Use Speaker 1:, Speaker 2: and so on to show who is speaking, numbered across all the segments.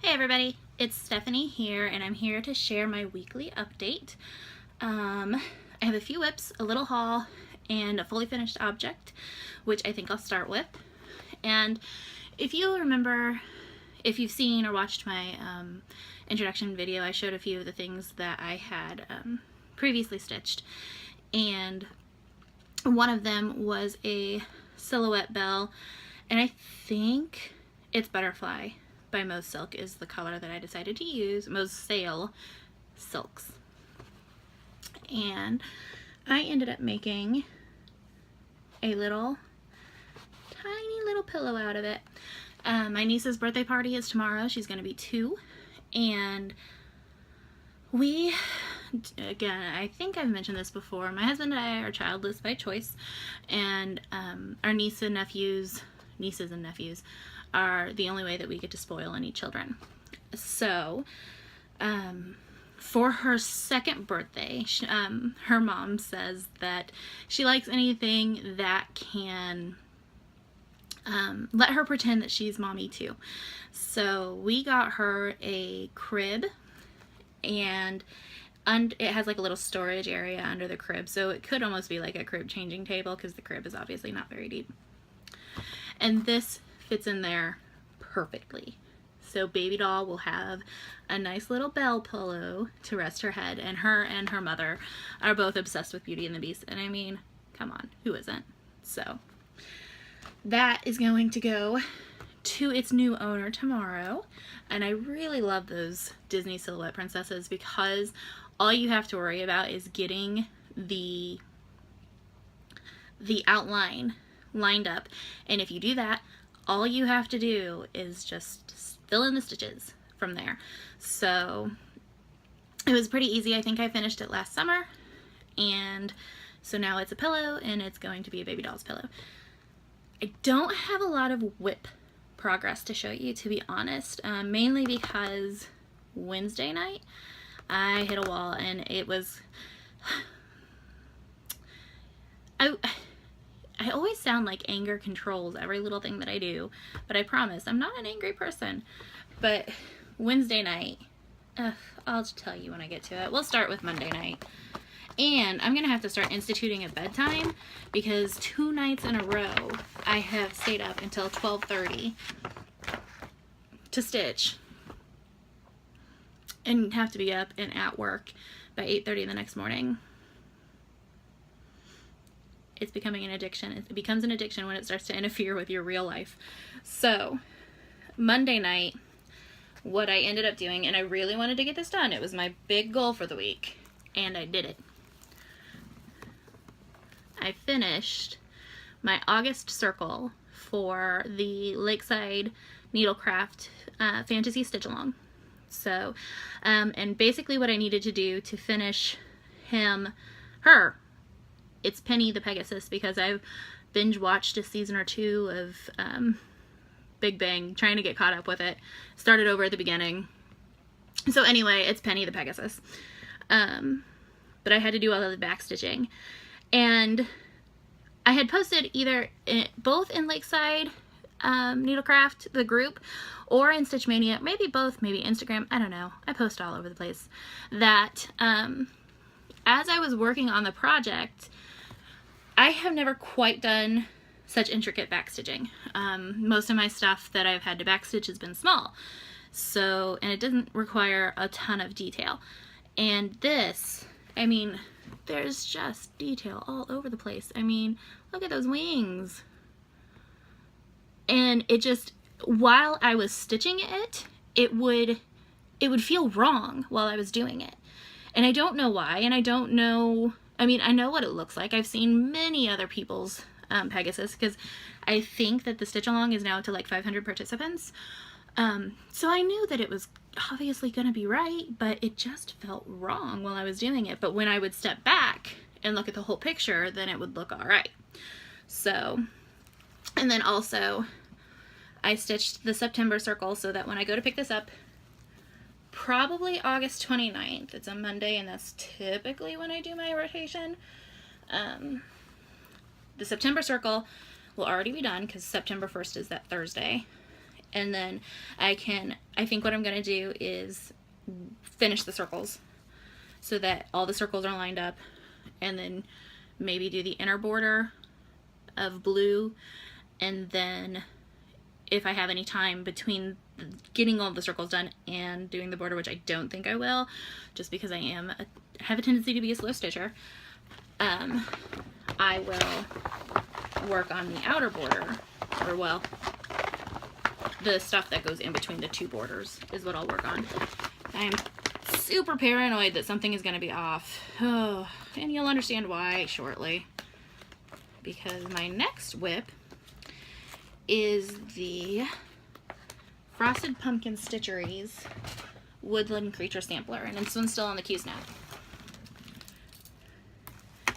Speaker 1: Hey everybody, it's Stephanie here, and I'm here to share my weekly update. I have a few whips, a little haul, and a fully finished object, which I think I'll start with. And if you remember, if you've seen or watched my introduction video, I showed a few of the things that I had previously stitched. And one of them was a silhouette bell, and I think it's Butterfly by Mose Silk is the color that I decided to use, Mose Sail Silks. And I ended up making a little tiny little pillow out of it. My niece's birthday party is tomorrow. She's going to be 2, and we, again, I think I've mentioned this before, my husband and I are childless by choice, and our nieces and nephews are the only way that we get to spoil any children. So for her second birthday, her mom says that she likes anything that can let her pretend that she's mommy too. So we got her a crib, and it has like a little storage area under the crib, so it could almost be like a crib changing table because the crib is obviously not very deep. And this fits in there perfectly. So baby doll will have a nice little bell pillow to rest her head, and her mother are both obsessed with Beauty and the Beast, and I mean, come on, who isn't? So that is going to go to its new owner tomorrow, and I really love those Disney silhouette princesses because all you have to worry about is getting the outline lined up, and if you do that, all you have to do is just fill in the stitches from there. So it was pretty easy. I think I finished it last summer, and so now it's a pillow, and it's going to be a baby doll's pillow. I don't have a lot of whip progress to show you, to be honest, mainly because Wednesday night I hit a wall, and it was I always sound like anger controls every little thing that I do, but I promise I'm not an angry person. But Wednesday night, I'll just tell you when I get to it. We'll start with Monday night. And I'm going to have to start instituting a bedtime because 2 nights in a row I have stayed up until 12:30 to stitch and have to be up and at work by 8:30 the next morning. It's becoming an addiction. It becomes an addiction when it starts to interfere with your real life. So Monday night, what I ended up doing, and I really wanted to get this done, it was my big goal for the week, and I did it. I finished my August circle for the Lakeside Needlecraft Fantasy Stitch Along. So, and basically what I needed to do to finish it's Penny the Pegasus, because I've binge watched a season or 2 of Big Bang, trying to get caught up with it. Started over at the beginning. So anyway, it's Penny the Pegasus. But I had to do all of the back stitching. And I had posted both in Lakeside Needlecraft, the group, or in Stitch Mania, maybe both, maybe Instagram, I don't know. I post all over the place. That as I was working on the project, I have never quite done such intricate backstitching. Most of my stuff that I've had to backstitch has been small, so, and it doesn't require a ton of detail. And this, I mean, there's just detail all over the place. I mean, look at those wings. And it just, while I was stitching it, it would feel wrong while I was doing it. And I don't know why, and I don't know, I mean, I know what it looks like. I've seen many other people's Pegasus, because I think that the Stitch Along is now to like 500 participants. So I knew that it was obviously going to be right, but it just felt wrong while I was doing it. But when I would step back and look at the whole picture, then it would look all right. So, and then also I stitched the September circle so that when I go to pick this up, probably August 29th. It's a Monday, and that's typically when I do my rotation. The September circle will already be done because September 1st is that Thursday. And then I think what I'm going to do is finish the circles so that all the circles are lined up, and then maybe do the inner border of blue, and then if I have any time between getting all the circles done and doing the border, which I don't think I will, just because I have a tendency to be a slow stitcher, I will work on the outer border, or well, the stuff that goes in between the two borders is what I'll work on. I'm super paranoid that something is going to be off. Oh, and you'll understand why shortly. Because my next whip is the Frosted Pumpkin Stitcheries Woodland Creature Sampler. And this one's still on the queue snap.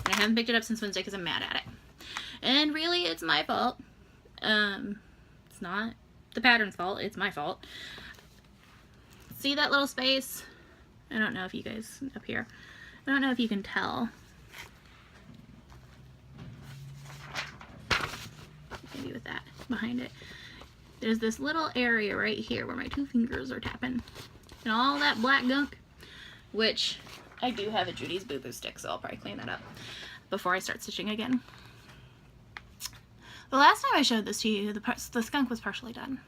Speaker 1: And I haven't picked it up since Wednesday because I'm mad at it. And really, it's my fault. It's not the pattern's fault. It's my fault. See that little space? I don't know if you guys up here. I don't know if you can tell. Maybe with that behind it. There's this little area right here where my two fingers are tapping. And all that black gunk, which I do have a Judy's Boo Boo stick, so I'll probably clean that up before I start stitching again. The last time I showed this to you, the skunk was partially done.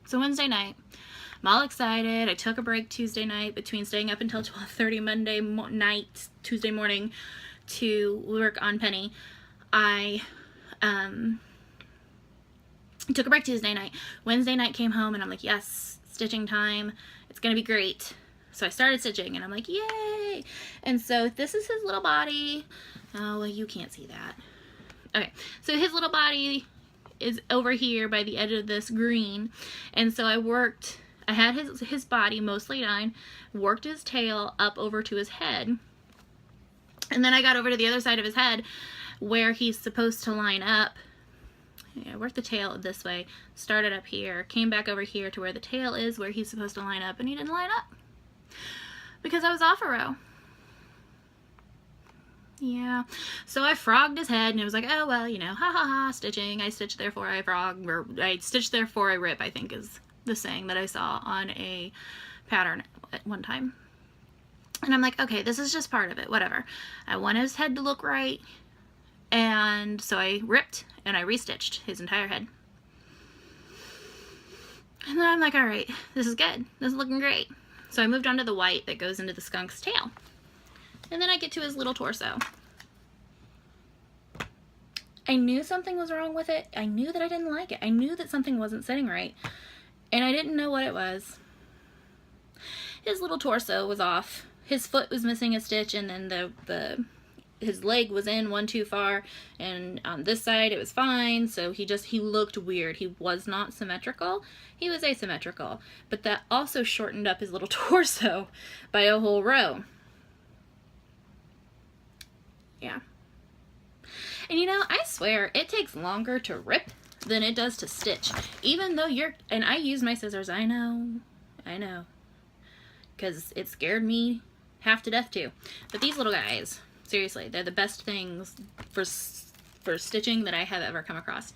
Speaker 1: So Wednesday night, I'm all excited. I took a break Tuesday night between staying up until 12:30 Monday night, Tuesday morning to work on Penny. I took a break Tuesday night. Wednesday night came home and I'm like, yes, stitching time. It's gonna be great. So I started stitching and I'm like, yay! And so this is his little body. Oh, well, you can't see that. Okay, so his little body is over here by the edge of this green. And so I had his body mostly done, worked his tail up over to his head. And then I got over to the other side of his head where he's supposed to line up. I worked the tail this way, started up here, came back over here to where the tail is, where he's supposed to line up, and he didn't line up because I was off a row. Yeah, so I frogged his head, and it was like, oh, well, you know, ha ha ha, stitching. I stitched, therefore I frog, or I stitched, therefore I rip, I think is the saying that I saw on a pattern at one time. And I'm like, okay, this is just part of it, whatever. I want his head to look right, and so I ripped and I restitched his entire head. And then I'm like, all right, this is good. This is looking great. So I moved on to the white that goes into the skunk's tail. And then I get to his little torso. I knew something was wrong with it. I knew that I didn't like it. I knew that something wasn't sitting right. And I didn't know what it was. His little torso was off. His foot was missing a stitch, and then his leg was in one too far, and on this side it was fine. So he looked weird. He was not symmetrical. He was asymmetrical. But that also shortened up his little torso by a whole row. Yeah. And you know, I swear it takes longer to rip than it does to stitch. Even though and I use my scissors, I know. Because it scared me half to death too. But these little guys, seriously, they're the best things for stitching that I have ever come across.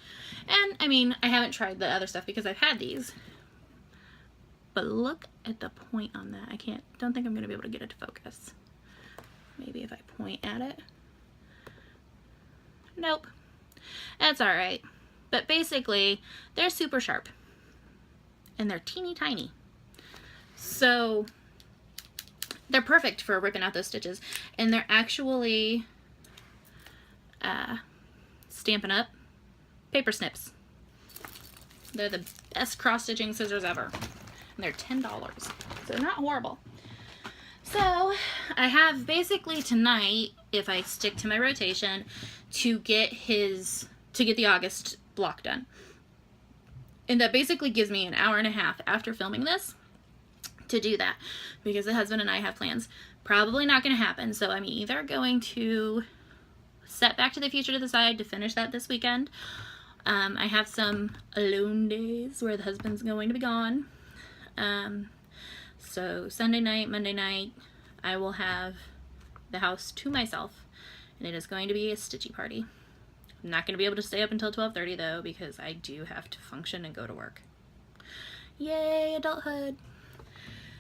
Speaker 1: And I mean, I haven't tried the other stuff because I've had these. But look at the point on that. Don't think I'm gonna be able to get it to focus. Maybe if I point at it. Nope. That's alright. But basically, they're super sharp. And they're teeny tiny. So they're perfect for ripping out those stitches. And they're actually Stampin' Up! Paper snips. They're the best cross-stitching scissors ever. And they're $10. So not horrible. So I have basically tonight, if I stick to my rotation, to get the August block done. And that basically gives me an hour and a half after filming this to do that, because the husband and I have plans. Probably not going to happen, so I'm either going to set Back to the Future to the side to finish that this weekend. I have some alone days where the husband's going to be gone. So Sunday night, Monday night, I will have the house to myself, and it is going to be a stitchy party. I'm not going to be able to stay up until 12:30 though, because I do have to function and go to work. Yay, adulthood.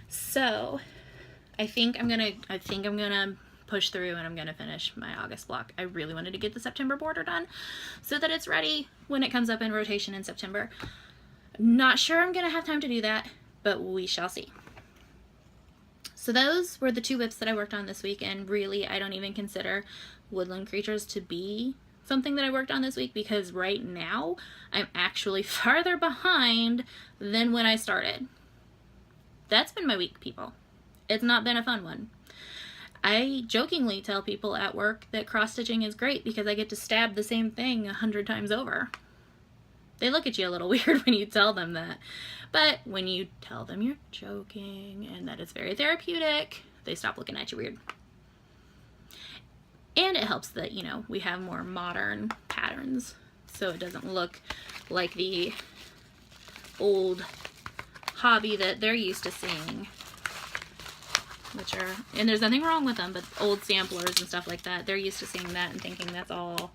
Speaker 1: So I think I'm gonna push through and I'm gonna finish my August block. I really wanted to get the September border done so that it's ready when it comes up in rotation in September. Not sure I'm gonna have time to do that, but we shall see. So those were the 2 whips that I worked on this week, and really I don't even consider woodland creatures to be something that I worked on this week, because right now I'm actually farther behind than when I started. That's been my week, people. It's not been a fun one. I jokingly tell people at work that cross-stitching is great because I get to stab the same thing 100 times over. They look at you a little weird when you tell them that. But when you tell them you're joking and that it's very therapeutic, they stop looking at you weird. And it helps that, you know, we have more modern patterns, so it doesn't look like the old hobby that they're used to seeing. Which are, and there's nothing wrong with them, but old samplers and stuff like that, they're used to seeing that and thinking that's all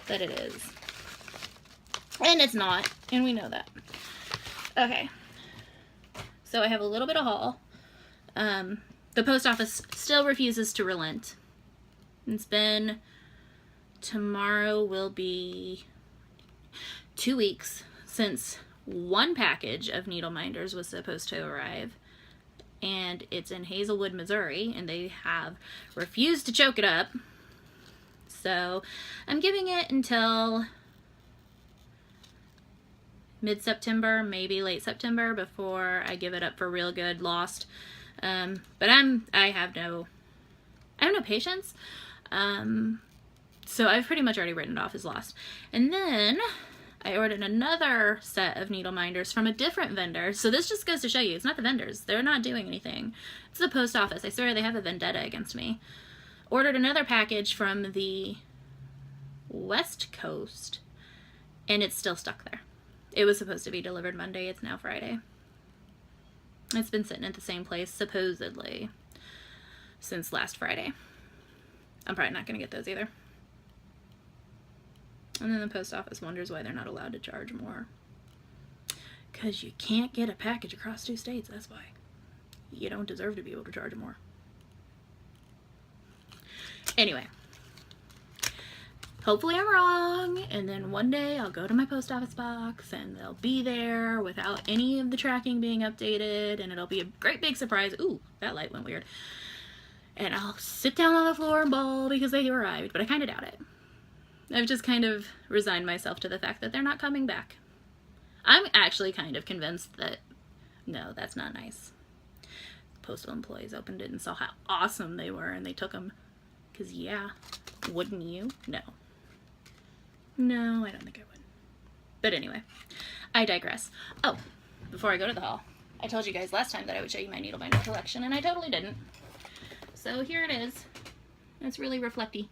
Speaker 1: that it is. And it's not, and we know that. Okay, so I have a little bit of haul. The post office still refuses to relent. It's been, tomorrow will be 2 weeks since 1 package of needle minders was supposed to arrive. And it's in Hazelwood, Missouri, and they have refused to choke it up. So I'm giving it until mid-September, maybe late September, before I give it up for real good, lost. But I have no patience. So I've pretty much already written it off as lost. And then I ordered another set of needle minders from a different vendor. So this just goes to show you, it's not the vendors. They're not doing anything. It's the post office. I swear they have a vendetta against me. Ordered another package from the West Coast, and it's still stuck there. It was supposed to be delivered Monday. It's now Friday. It's been sitting at the same place, supposedly, since last Friday. I'm probably not going to get those either. And then the post office wonders why they're not allowed to charge more. Because you can't get a package across 2 states, that's why. You don't deserve to be able to charge more. Anyway. Hopefully I'm wrong, and then one day I'll go to my post office box and they'll be there without any of the tracking being updated, and it'll be a great big surprise. Ooh, that light went weird. And I'll sit down on the floor and bawl because they arrived, but I kind of doubt it. I've just kind of resigned myself to the fact that they're not coming back. I'm actually kind of convinced that, no, that's not nice. Postal employees opened it and saw how awesome they were and they took them. Because, yeah, wouldn't you? No. No, I don't think I would. But anyway, I digress. Oh, before I go to the haul, I told you guys last time that I would show you my needle binder collection, and I totally didn't. So here it is. It's really reflecty.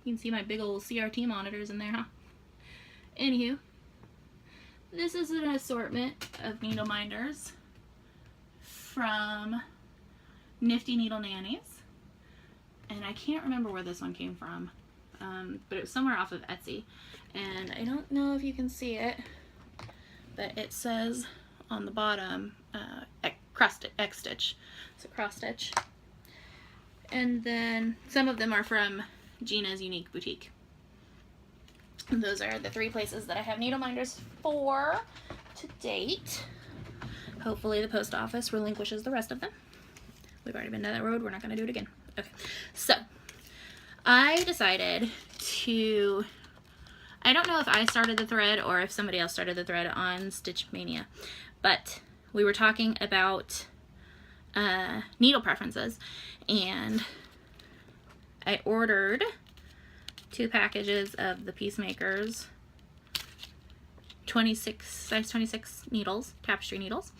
Speaker 1: You can see my big old CRT monitors in there, huh? Anywho, this is an assortment of needle minders from Nifty Needle Nannies. And I can't remember where this one came from, but it was somewhere off of Etsy. And I don't know if you can see it, but it says on the bottom, X-Stitch. So cross-stitch. And then some of them are from Gina's Unique Boutique. And those are the 3 places that I have needle minders for to date. Hopefully the post office relinquishes the rest of them. We've already been down that road. We're not going to do it again. Okay, so I decided to, I don't know if I started the thread or if somebody else started the thread on Stitch Mania, but we were talking about needle preferences, and I ordered 2 packages of the Peacemakers size 26 needles, tapestry needles.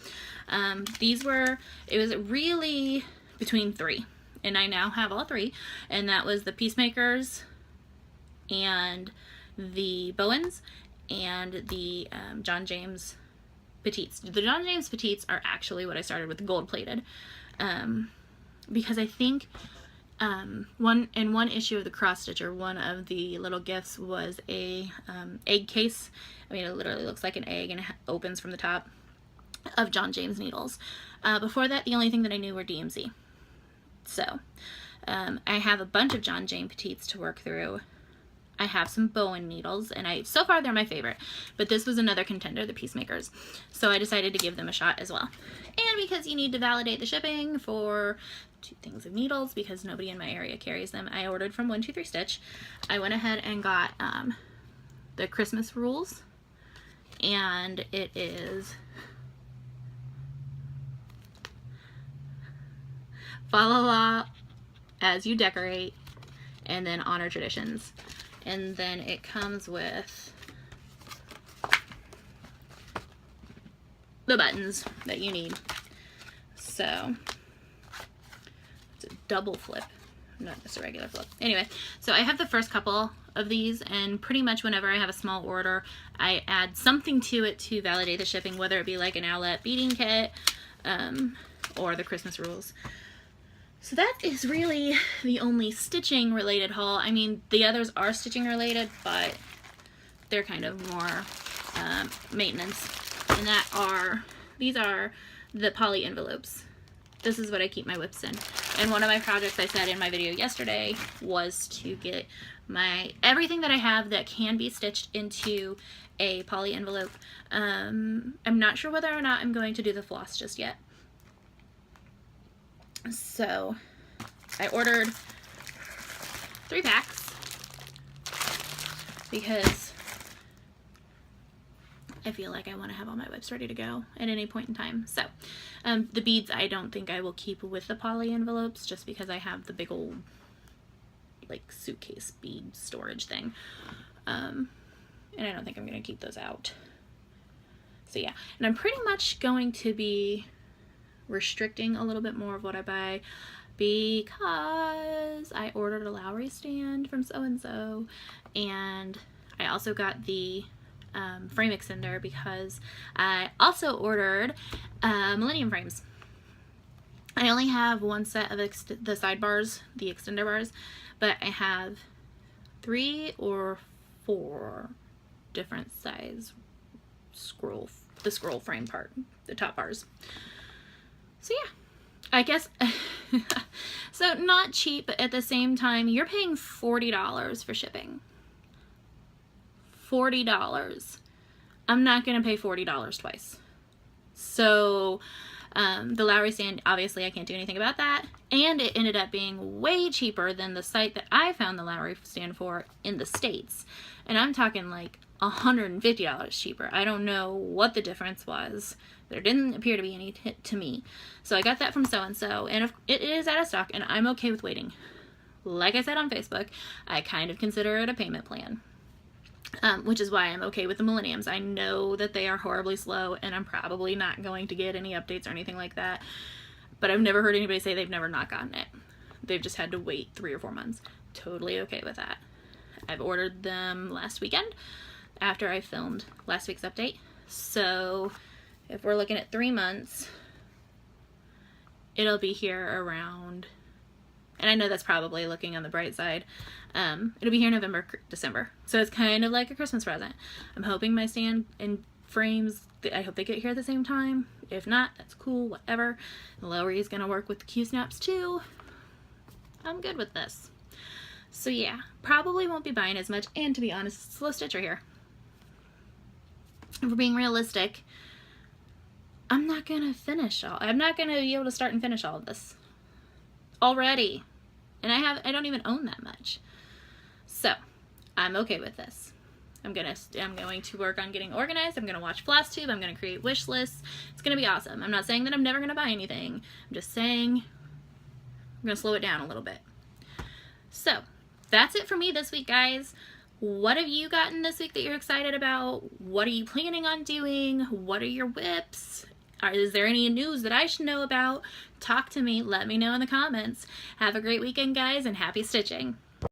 Speaker 1: These were, it was really between 3, and I now have all 3, and that was the Peacemakers and the Bowens and the John James Petites. The John James Petites are actually what I started with, gold plated, because I think one issue of the cross stitcher, one of the little gifts was a egg case. I mean, it literally looks like an egg and it opens from the top. of John James needles. Before that, the only thing that I knew were DMZ. So, I have a bunch of John James Petites to work through. I have some Bowen needles, and so far they're my favorite, but this was another contender, the Peacemakers. So I decided to give them a shot as well. And because you need to validate the shipping for 2 things of needles, because nobody in my area carries them, I ordered from 123 Stitch. I went ahead and got the Christmas rules, and it is follow law as you decorate, and then honor traditions. And then it comes with the buttons that you need. So it's a double flip, not just a regular flip. Anyway, so I have the first couple of these, and pretty much whenever I have a small order, I add something to it to validate the shipping, whether it be like an Owlet beading kit or the Christmas rules. So that is really the only stitching related haul. I mean, the others are stitching related, but they're kind of more maintenance. And these are the poly envelopes. This is what I keep my whips in. And one of my projects I said in my video yesterday was to get everything that I have that can be stitched into a poly envelope. I'm not sure whether or not I'm going to do the floss just yet. So I ordered 3 packs because I feel like I want to have all my whips ready to go at any point in time. So the beads I don't think I will keep with the poly envelopes, just because I have the big old like suitcase bead storage thing, and I don't think I'm going to keep those out. So yeah, and I'm pretty much going to be restricting a little bit more of what I buy, because I ordered a Lowry stand from so-and-so, and I also got the frame extender because I also ordered Millennium frames. I only have one set of the sidebars, the extender bars, but I have 3 or 4 different size the scroll frame part, the top bars. So yeah, I guess, so not cheap, but at the same time, you're paying $40 for shipping. $40. I'm not going to pay $40 twice. So the Lowry stand, obviously I can't do anything about that. And it ended up being way cheaper than the site that I found the Lowry stand for in the States. And I'm talking like $150 cheaper. I don't know what the difference was. There didn't appear to be any hit to me. So I got that from so-and-so, and it is out of stock, and I'm okay with waiting. Like I said on Facebook, I kind of consider it a payment plan, which is why I'm okay with the Millenniums. I know that they are horribly slow, and I'm probably not going to get any updates or anything like that, but I've never heard anybody say they've never not gotten it. They've just had to wait 3 or 4 months. Totally okay with that. I've ordered them last weekend after I filmed last week's update, so if we're looking at 3 months, it'll be here around, and I know that's probably looking on the bright side, it'll be here November, December. So it's kind of like a Christmas present. I'm hoping my stand and frames, I hope they get here at the same time. If not, that's cool, whatever. The Lowry is going to work with the Q-snaps too. I'm good with this. So yeah, probably won't be buying as much, and to be honest, it's a slow stitcher here. If we're being realistic, I'm not gonna be able to start and finish all of this already, and I don't even own that much, so I'm okay with this. I'm going to work on getting organized. I'm gonna watch FlossTube. I'm gonna create wish lists. It's gonna be awesome. I'm not saying that I'm never gonna buy anything. I'm just saying I'm gonna slow it down a little bit. So that's it for me this week, guys. What have you gotten this week that you're excited about? What are you planning on doing? What are your whips? Is there any news that I should know about? Talk to me. Let me know in the comments. Have a great weekend, guys, and happy stitching.